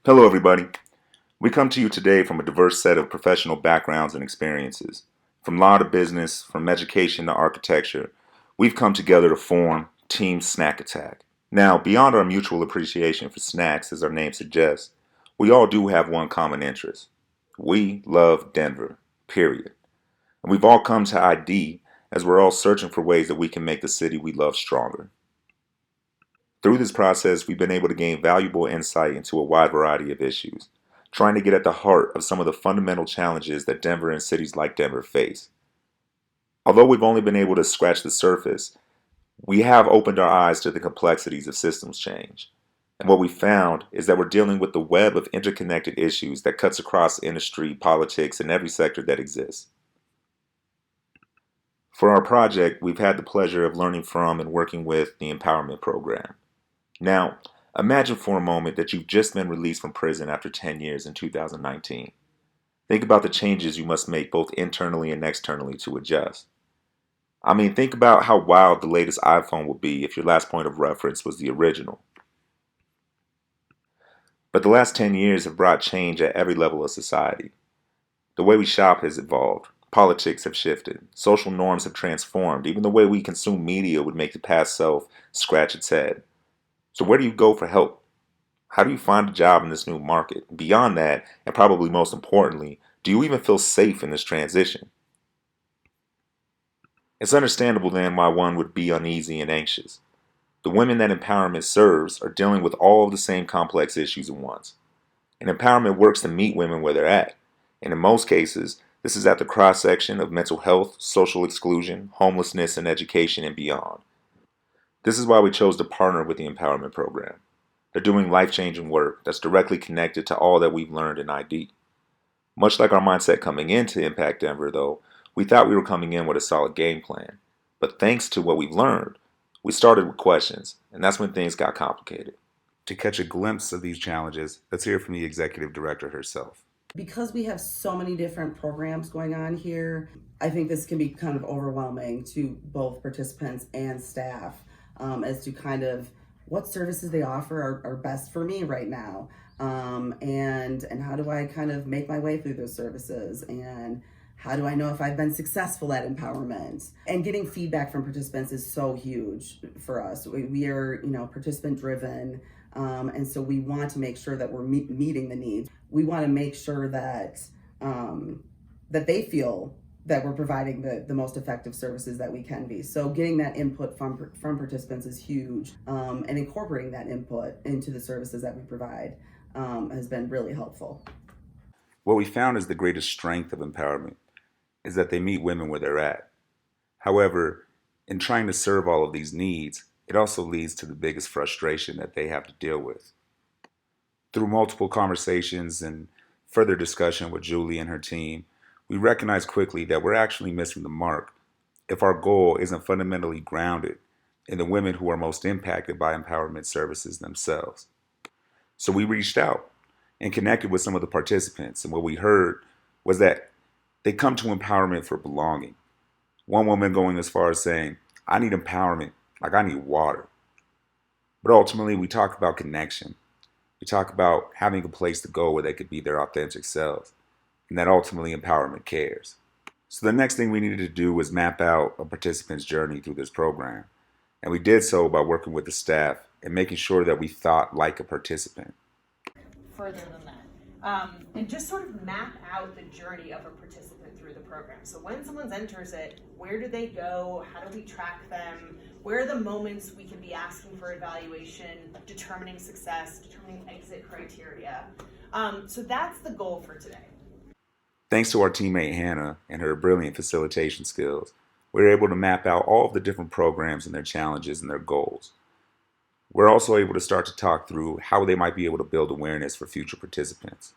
Hello, everybody. We come to you today from a diverse set of professional backgrounds and experiences. From law to business, from education to architecture, we've come together to form Team Snack Attack. Now, beyond our mutual appreciation for snacks, as our name suggests, we all do have one common interest. We love Denver, period. And we've all come to ID as we're all searching for ways that we can make the city we love stronger. Through this process, we've been able to gain valuable insight into a wide variety of issues, trying to get at the heart of some of the fundamental challenges that Denver and cities like Denver face. Although we've only been able to scratch the surface, we have opened our eyes to the complexities of systems change. And what we found is that we're dealing with the web of interconnected issues that cuts across industry, politics, and every sector that exists. For our project, we've had the pleasure of learning from and working with the Empowerment Program. Now, imagine for a moment that you've just been released from prison after 10 years in 2019. Think about the changes you must make both internally and externally to adjust. I mean, think about how wild the latest iPhone would be if your last point of reference was the original. But the last 10 years have brought change at every level of society. The way we shop has evolved. Politics have shifted. Social norms have transformed. Even the way we consume media would make the past self scratch its head. So where do you go for help? How do you find a job in this new market? Beyond that, and probably most importantly, do you even feel safe in this transition? It's understandable then why one would be uneasy and anxious. The women that empowerment serves are dealing with all of the same complex issues at once. And empowerment works to meet women where they're at. And in most cases, this is at the cross section of mental health, social exclusion, homelessness, and education and beyond. This is why we chose to partner with the Empowerment Program. They're doing life-changing work that's directly connected to all that we've learned in ID. Much like our mindset coming into Impact Denver, though, we thought we were coming in with a solid game plan. But thanks to what we've learned, we started with questions, and that's when things got complicated. To catch a glimpse of these challenges, let's hear from the executive director herself. Because we have so many different programs going on here, I think this can be kind of overwhelming to both participants and staff as to kind of what services they offer are best for me right now, and how do I kind of make my way through those services, and how do I know if I've been successful at empowerment? And getting feedback from participants is so huge for us. We are, participant driven. And so we want to make sure that we're meeting the needs. We want to make sure that that they feel that we're providing the most effective services that we can be. So getting that input from participants is huge, and incorporating that input into the services that we provide has been really helpful. What we found is the greatest strength of empowerment is that they meet women where they're at. However, in trying to serve all of these needs, it also leads to the biggest frustration that they have to deal with. Through multiple conversations and further discussion with Julie and her team, we recognize quickly that we're actually missing the mark if our goal isn't fundamentally grounded in the women who are most impacted by empowerment services themselves. So we reached out and connected with some of the participants, and what we heard was that they come to empowerment for belonging. One woman going as far as saying, I need empowerment like I need water. But ultimately, we talk about connection. We talk about having a place to go where they could be their authentic selves, and that ultimately empowerment cares. So the next thing we needed to do was map out a participant's journey through this program. And we did so by working with the staff and making sure that we thought like a participant. Further than that. And just sort of map out the journey of a participant through the program. So when someone enters it, where do they go? How do we track them? Where are the moments we can be asking for evaluation, determining success, determining exit criteria? So that's the goal for today. Thanks to our teammate Hannah and her brilliant facilitation skills, we were able to map out all of the different programs and their challenges and their goals. We're also able to start to talk through how they might be able to build awareness for future participants.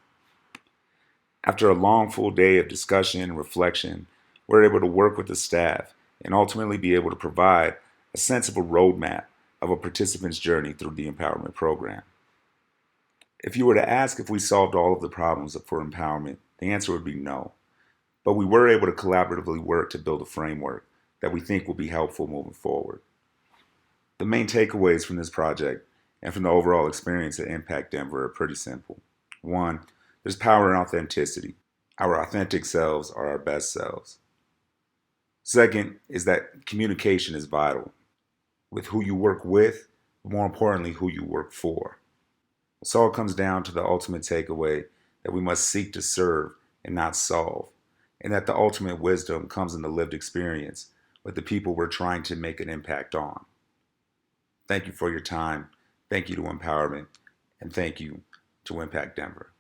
After a long, full day of discussion and reflection, we're able to work with the staff and ultimately be able to provide a sense of a roadmap of a participant's journey through the empowerment program. If you were to ask if we solved all of the problems for empowerment, the answer would be no. But we were able to collaboratively work to build a framework that we think will be helpful moving forward. The main takeaways from this project and from the overall experience at Impact Denver are pretty simple. One, there's power in authenticity. Our authentic selves are our best selves. Second is that communication is vital with who you work with, but more importantly, who you work for. This all comes down to the ultimate takeaway that we must seek to serve and not solve, and that the ultimate wisdom comes in the lived experience with the people we're trying to make an impact on. Thank you for your time. Thank you to Empowerment, and thank you to Impact Denver.